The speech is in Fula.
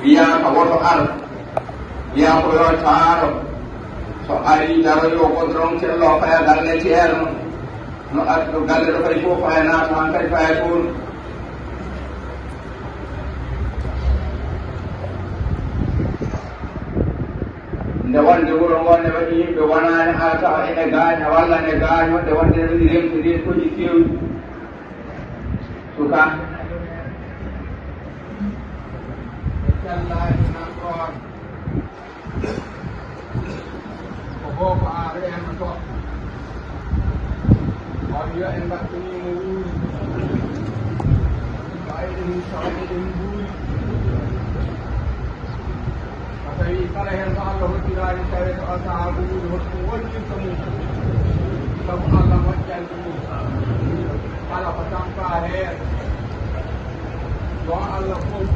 wiya ka woto ar wiya ko yo taaro so ari daroyo ko dron cello faya galle ceerno no addo galle ɗo kadi fof faya naata han kadi faya toon nde wonde wuro ngo ne waɗi yimɓe wonani ha tawa ene gaaña walla ne gaaño nde wonde ne waɗi remtiri koji kewɗi suka callani nan ɗon ko boko a reno to on yo en mbattonimo wuuri ɓayɗen soɗeɗen mbuuri so tawi kala hen ko Allah hoddiraani tawi ko o sahaa mbuuri hokko wonninta mum sabu Allah moƴƴanti mum kala ko tampa heen don Allah fof